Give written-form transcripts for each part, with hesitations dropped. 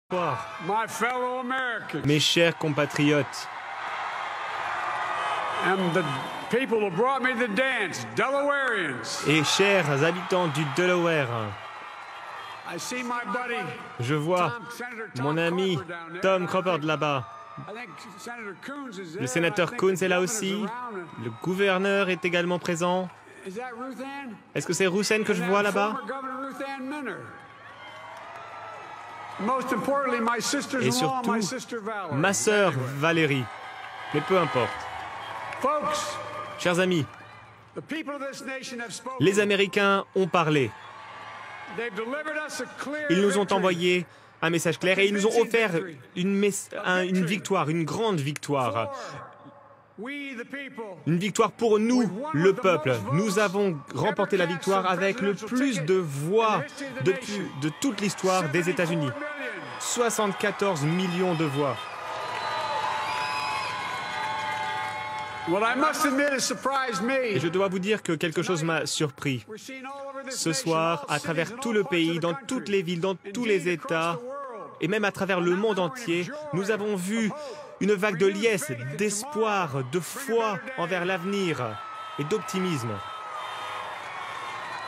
My fellow Americans, Mes chers compatriotes, and the people who brought me to dance, Delawareans. et chers habitants du Delaware, I see my buddy, je vois Senator Tom mon ami Cropper down there. Tom Cropper de là-bas. I think Senator Coons is there. Le sénateur I think Coons the est là governor aussi. is around. Le gouverneur est également présent. Is that Ruth Ann? Est-ce que c'est Ruth Ann que je vois là-bas? Former Governor Ruth Ann Minner. Most importantly, my Et sisters-in-law, my surtout, sister Valerie. ma sœur Valérie. Mais peu importe. Folks, Chers amis, the people of this nation have spoken. les Américains ont parlé. They've delivered us a clear Ils nous ont victory. envoyé un message clair et ils nous ont offert une victoire, une grande victoire. We, the people, Une victoire pour nous, le peuple. Nous avons remporté la victoire avec le plus de voix de toute l'histoire des États-Unis. 74 millions de voix. What I must admit has surprised Et me. je dois vous dire que quelque chose m'a surpris. We're seeing all over this Ce nation, soir, all à travers cities, tout and le all parts pays, of the dans country, toutes les villes, dans tous indeed les across États, the world, et même à travers le monde entier, nous avons vu une vague de liesse, d'espoir, de foi envers l'avenir et d'optimisme.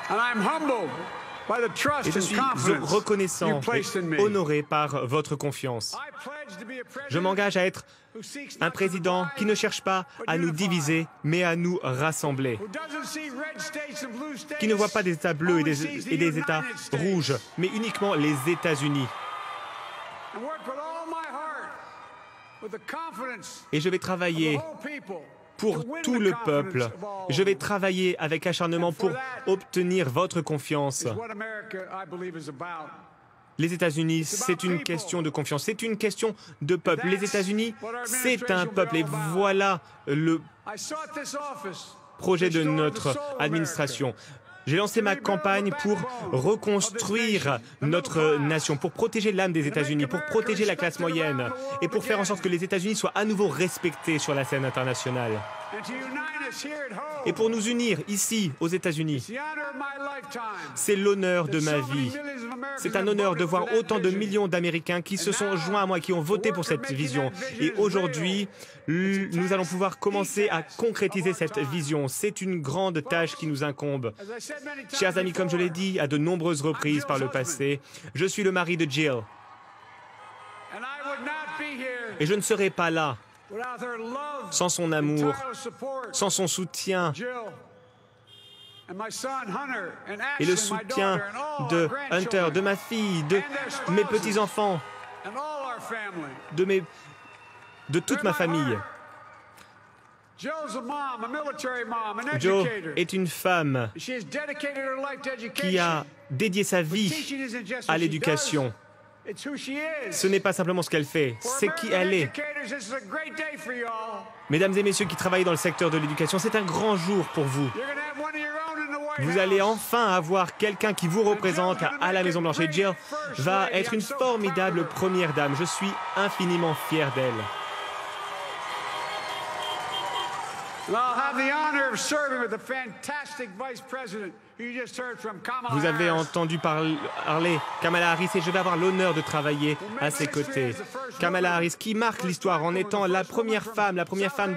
and I'm humbled by the trust Et je and suis confidence reconnaissant you placed in et me. honoré par votre confiance. I pledge to be a president Je m'engage à être who seeks un not to président qui ne divide, cherche pas à nous diviser, mais à nous rassembler. who doesn't see red states and blue states, Qui ne voit pas des États bleus et only sees the des États United States. rouges, mais uniquement les États-Unis. And work with all my heart, with the confidence Et je vais of the travailler whole people, pour to win tout the le confidence peuple. of all Je vais of them. travailler avec acharnement pour obtenir votre confiance. Is what America, I believe, is about. Les États-Unis, c'est une question de confiance, c'est une question de peuple. Les États-Unis, c'est un peuple. Et voilà le I sought this office projet to de restore the notre soul of administration. J'ai lancé ma campagne pour reconstruire notre nation, pour protéger l'âme des États-Unis, pour protéger la classe moyenne et pour faire en sorte que les États-Unis soient à nouveau respectés sur la scène internationale. and to unite us here at home. Et pour nous unir ici, aux États-Unis, The honor of my lifetime. c'est l'honneur de ma So many vie. millions of Americans C'est un have honneur de voted for voir that autant de vision. millions d'Américains qui se sont joints à moi, qui ont voté pour cette vision. Et aujourd'hui, nous allons pouvoir commencer à concrétiser cette vision. C'est une grande tâche qui nous incombe. As I said many times Chers amis, comme je l'ai before, dit à de nombreuses reprises par le passé, je suis le mari de Jill. and I would not be here Et je ne serai pas là without her love, sans son amour, tireless support, sans son soutien Jill, and my son Hunter, and et le Ashton, my soutien daughter, and all de our Hunter, grandchildren, de ma fille, de mes petits-enfants, and all our family. de toute ma famille. Joe's a mom, a military mom, an Jo educator. est une femme She has dedicated her life to education. qui a dédié sa vie Teaching isn't just à what she l'éducation. does, it's who she is. Ce n'est pas simplement ce qu'elle fait, For c'est qui American elle est. educators, this is a great day for you all. Mesdames et messieurs qui travaillent dans le secteur de l'éducation, c'est un grand jour pour vous. You're gonna have one of your own in the White Vous allez House. enfin avoir quelqu'un qui vous représente à la Maison-Blanche. Et Jill va être une formidable première dame. Je suis infiniment fier d'elle. And I'll have the honor of serving with the fantastic Vice President who you just heard from, Kamala Vous avez Harris. entendu parler Kamala Harris et je vais avoir l'honneur de travailler à ses côtés. Kamala Harris qui marque l'histoire en étant la première femme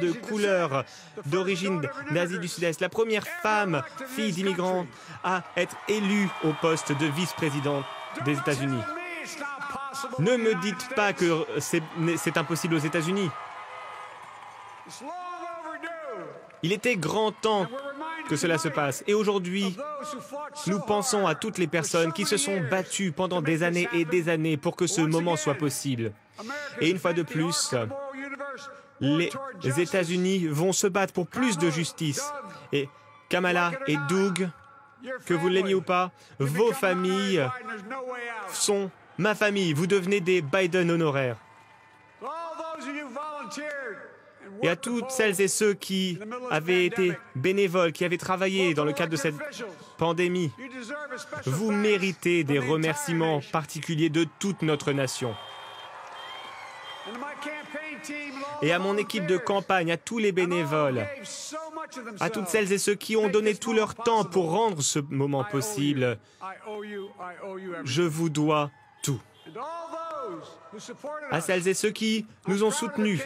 de couleur, d'origine d'Asie du Sud-Est, la première femme, fille d'immigrants, à être élue au poste de vice-président des Don't tell États-Unis. me it's not possible Ne in the me United dites pas States. que c'est impossible aux États-Unis. It's long overdue. Il était grand temps We're reminded que cela se tonight passe. Et aujourd'hui, of those who fought so nous pensons à hard toutes les for personnes so qui se many sont years battues pendant to make des this années et happen. des années pour que ce Once moment again, soit possible. America's Et une fois de bent the plus, arc of moral universe les toward justice. États-Unis vont se battre pour plus de justice. Et Kamala et Doug, Your que vous l'aimiez family, ou pas, you vos become familles honorary Biden, there's no way out. sont ma famille. Vous devenez des Biden honoraires. All those of you volunteered and Et à worked the toutes polls, celles et ceux qui avaient été bénévoles, qui avaient travaillé dans le cadre de cette pandémie, you deserve a special vous thanks méritez from des the entire remerciements nation. particuliers de toute notre nation. And to my campaign team and all Et à the mon équipe de volunteers, campagne, à tous les and all bénévoles, gave so much of à toutes themselves. celles et ceux qui ont donné tout leur temps pour rendre ce moment possible, I owe you everything. je vous dois tout. And all those à celles et ceux qui nous ont soutenus.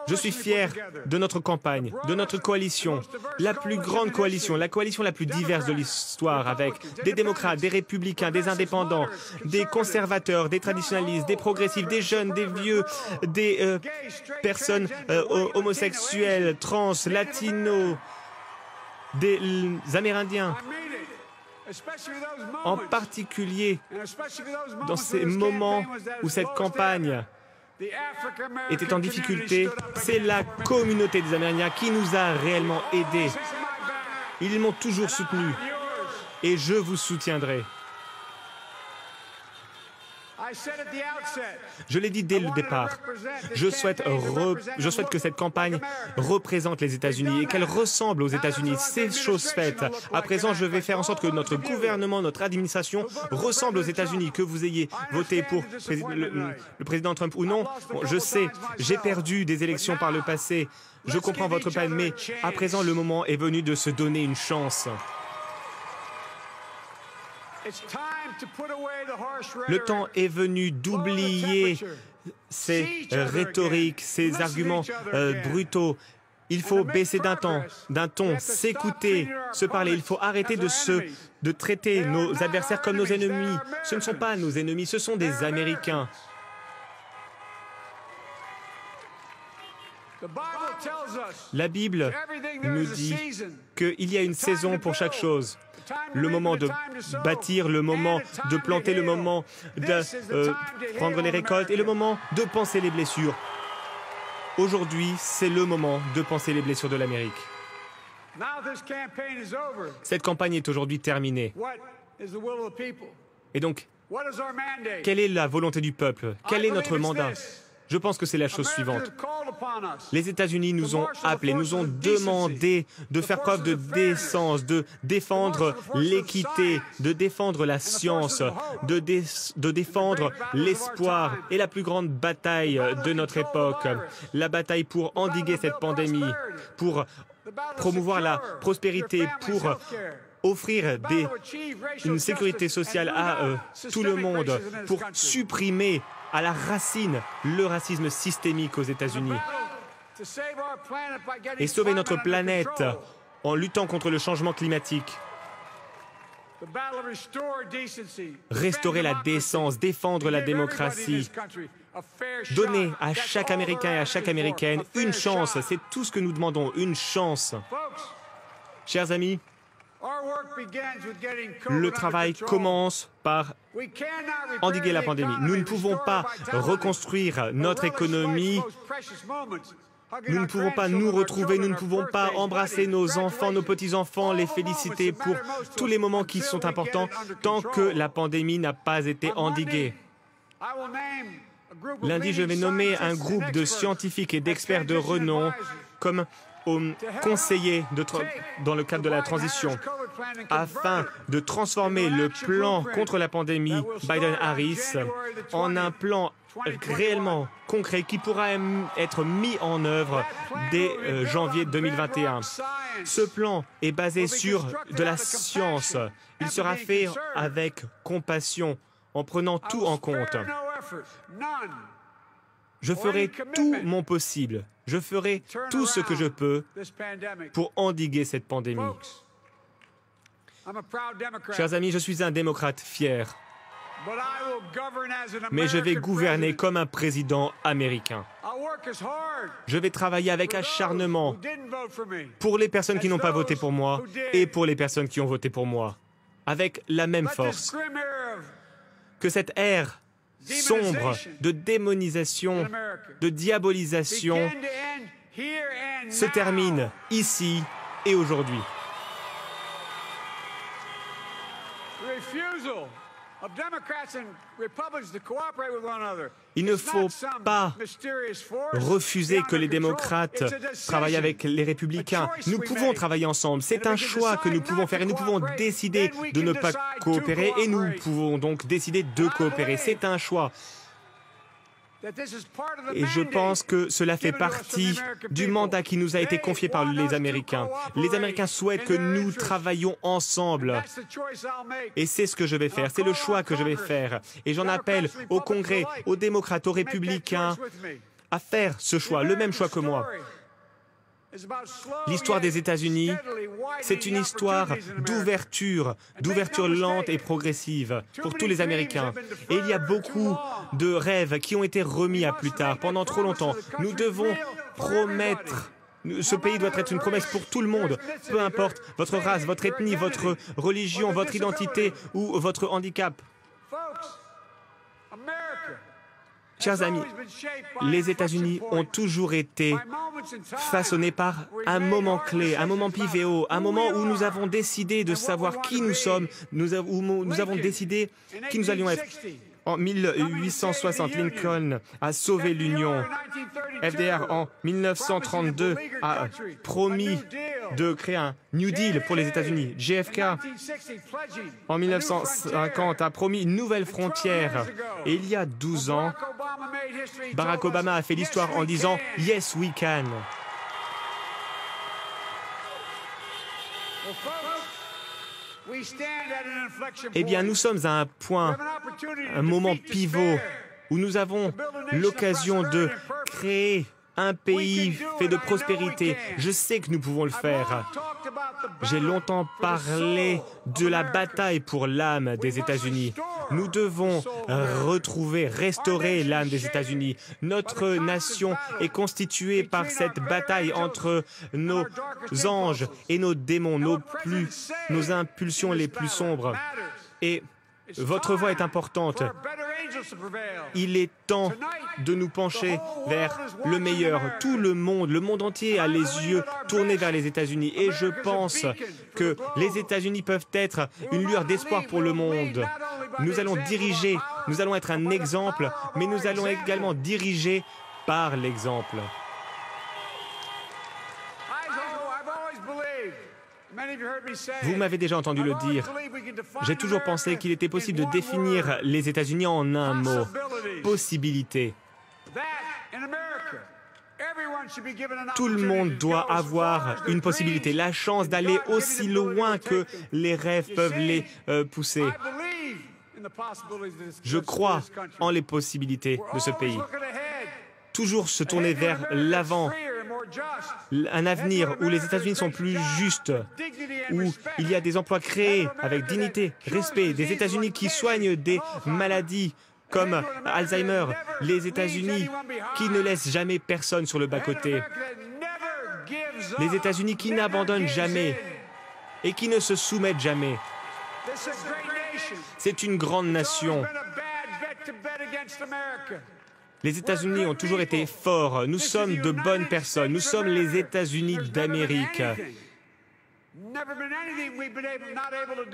Je suis fier de notre campagne, de notre coalition, la plus grande coalition, la coalition la plus diverse de l'histoire, avec des démocrates, des républicains, des indépendants, des conservateurs, des traditionalistes, des progressifs, des jeunes, des vieux, des personnes homosexuelles, trans, latinos, des Amérindiens. En particulier dans ces moments où cette campagne était en difficulté, c'est la communauté des Amérindiens qui nous a réellement aidés. Ils m'ont toujours soutenu et je vous soutiendrai. Je l'ai dit dès le départ, je souhaite que cette campagne représente les États-Unis et qu'elle ressemble aux États-Unis. C'est chose faite. À présent, je vais faire en sorte que notre gouvernement, notre administration ressemble aux États-Unis, que vous ayez voté pour le président Trump ou non. Bon, je sais, j'ai perdu des élections par le passé. Je comprends votre peine, mais à présent, le moment est venu de se donner une chance. Le temps est venu d'oublier ces rhétoriques, ces arguments brutaux. Il faut baisser d'un ton, s'écouter, se parler. Il faut arrêter de traiter nos adversaires comme nos ennemis. Ce ne sont pas nos ennemis, ce sont des Américains. La Bible nous dit qu'il y a une saison pour chaque chose. Le moment de bâtir, le moment de planter, le moment de prendre les récoltes et le moment de panser les blessures. Aujourd'hui, c'est le moment de panser les blessures de l'Amérique. Cette campagne est aujourd'hui terminée. Et donc, quelle est la volonté du peuple? Quel est notre mandat? Je pense que c'est la chose suivante. Les États-Unis nous ont appelés, nous ont demandé de faire preuve de décence, de défendre l'équité, de défendre la science, de défendre l'espoir et la plus grande bataille de notre époque, la bataille pour endiguer cette pandémie, pour promouvoir la prospérité, pour offrir une sécurité sociale à tout le monde, pour supprimer à la racine le racisme systémique aux États-Unis et sauver notre planète en luttant contre le changement climatique. Restaurer la décence, défendre la démocratie, donner à chaque Américain et à chaque Américaine une chance, c'est tout ce que nous demandons, une chance. Chers amis, le travail commence par endiguer la pandémie. Nous ne pouvons pas reconstruire notre économie. Nous ne pouvons pas nous retrouver, nous ne pouvons pas embrasser nos enfants, nos petits-enfants, les féliciter pour tous les moments qui sont importants tant que la pandémie n'a pas été endiguée. Lundi, je vais nommer un groupe de scientifiques et d'experts de renom comme conseillers dans le cadre de la transition afin de transformer le plan contre la pandémie Biden-Harris en un plan réellement concret qui pourra être mis en œuvre dès janvier 2021. Ce plan est basé sur de la science. Il sera fait avec compassion, en prenant tout en compte. Je ferai tout mon possible. Je ferai tout ce que je peux pour endiguer cette pandémie. Chers amis, je suis un démocrate fier, mais je vais gouverner comme un président américain. Je vais travailler avec acharnement pour les personnes qui n'ont pas voté pour moi et pour les personnes qui ont voté pour moi, avec la même force. Que cette ère sombre de démonisation, de diabolisation se termine ici et aujourd'hui. Il ne faut pas refuser que les démocrates travaillent avec les républicains. Nous pouvons travailler ensemble. C'est un choix que nous pouvons faire et nous pouvons décider de ne pas coopérer et nous pouvons donc décider de coopérer. C'est un choix. Et je pense que cela fait partie du mandat qui nous a été confié par les Américains. Les Américains souhaitent que nous travaillions ensemble. Et c'est ce que je vais faire, c'est le choix que je vais faire. Et j'en appelle au Congrès, aux démocrates, aux républicains, à faire ce choix, le même choix que moi. L'histoire des États-Unis, c'est une histoire d'ouverture lente et progressive pour tous les Américains. Et il y a beaucoup de rêves qui ont été remis à plus tard. Pendant trop longtemps, nous devons promettre. Ce pays doit être une promesse pour tout le monde, peu importe votre race, votre ethnie, votre religion, votre identité ou votre handicap. Chers amis, les États-Unis ont toujours été façonnés par un moment clé, un moment pivotal, un moment où nous avons décidé de savoir qui nous sommes, où nous avons décidé qui nous allions être. En 1860, Lincoln a sauvé l'Union. FDR, en 1932, a promis de créer un New Deal pour les États-Unis. JFK, en 1950, a promis une nouvelle frontière. Et il y a 12 ans, Barack Obama a fait l'histoire en disant « Yes, we can ». Eh bien, nous sommes à un point, un moment pivot, où nous avons l'occasion de créer un pays fait de prospérité. Je sais que nous pouvons le faire. J'ai longtemps parlé de la bataille pour l'âme des États-Unis. Nous devons restaurer l'âme des États-Unis. Notre nation est constituée par cette bataille entre nos anges et nos démons, nos impulsions les plus sombres. Et votre voix est importante. Il est temps de nous pencher vers le meilleur. Tout le monde entier a les yeux tournés vers les États-Unis. Et je pense que les États-Unis peuvent être une lueur d'espoir pour le monde. Nous allons diriger, nous allons être un exemple, mais nous allons également diriger par l'exemple. Vous m'avez déjà entendu le dire. J'ai toujours pensé qu'il était possible de définir les États-Unis en un mot. Possibilité. Tout le monde doit avoir une possibilité, la chance d'aller aussi loin que les rêves peuvent les pousser. Je crois en les possibilités de ce pays. Toujours se tourner vers l'avant, un avenir où les États-Unis sont plus justes, où il y a des emplois créés avec dignité, respect, des États-Unis qui soignent des maladies comme Alzheimer, les États-Unis qui ne laissent jamais personne sur le bas-côté, les États-Unis qui n'abandonnent jamais et qui ne se soumettent jamais. C'est une grande nation. Les États-Unis ont toujours été forts. Nous sommes de bonnes personnes. Nous sommes les États-Unis d'Amérique.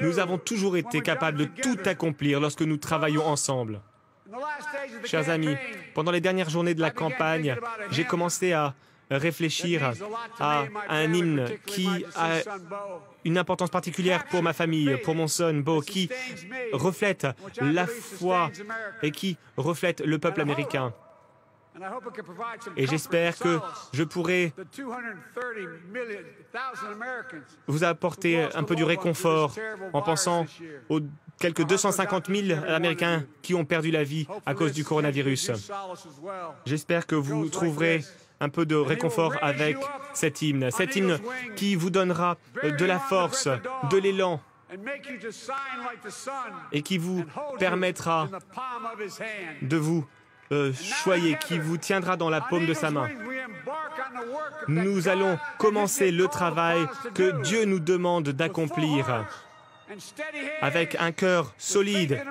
Nous avons toujours été capables de tout accomplir lorsque nous travaillons ensemble. Chers amis, pendant les dernières journées de la campagne, j'ai commencé à réfléchir à un hymne qui a une importance particulière pour ma famille, pour mon son Bo, qui reflète la foi et qui reflète le peuple américain. Et j'espère que je pourrai vous apporter un peu du réconfort en pensant aux quelques 250 000 Américains qui ont perdu la vie à cause du coronavirus. J'espère que vous trouverez un peu de réconfort avec cet hymne qui vous donnera de la force, de l'élan et qui vous permettra de vous choyer, qui vous tiendra dans la paume de sa main. Nous allons commencer le travail que Dieu nous demande d'accomplir avec un cœur solide,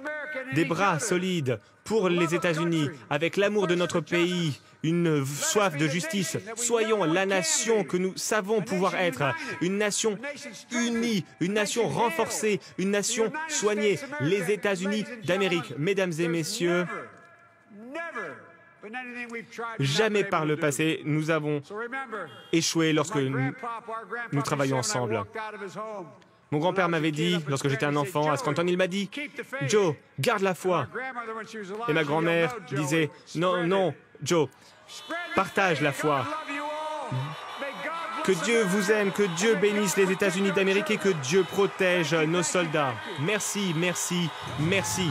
des bras solides pour les États-Unis, avec l'amour de notre pays, une soif de justice. Soyons la nation que nous savons pouvoir être, une nation unie, une nation renforcée, une nation soignée, les États-Unis d'Amérique. Mesdames et messieurs, jamais par le passé, nous avons échoué lorsque nous travaillons ensemble. Mon grand-père m'avait dit, lorsque j'étais un enfant, à Scranton, il m'a dit, « Joe, garde la foi. » Et ma grand-mère disait, « Non, non, Joe, partage la foi. Que Dieu vous aime, que Dieu bénisse les États-Unis d'Amérique et que Dieu protège nos soldats. Merci, merci, merci. »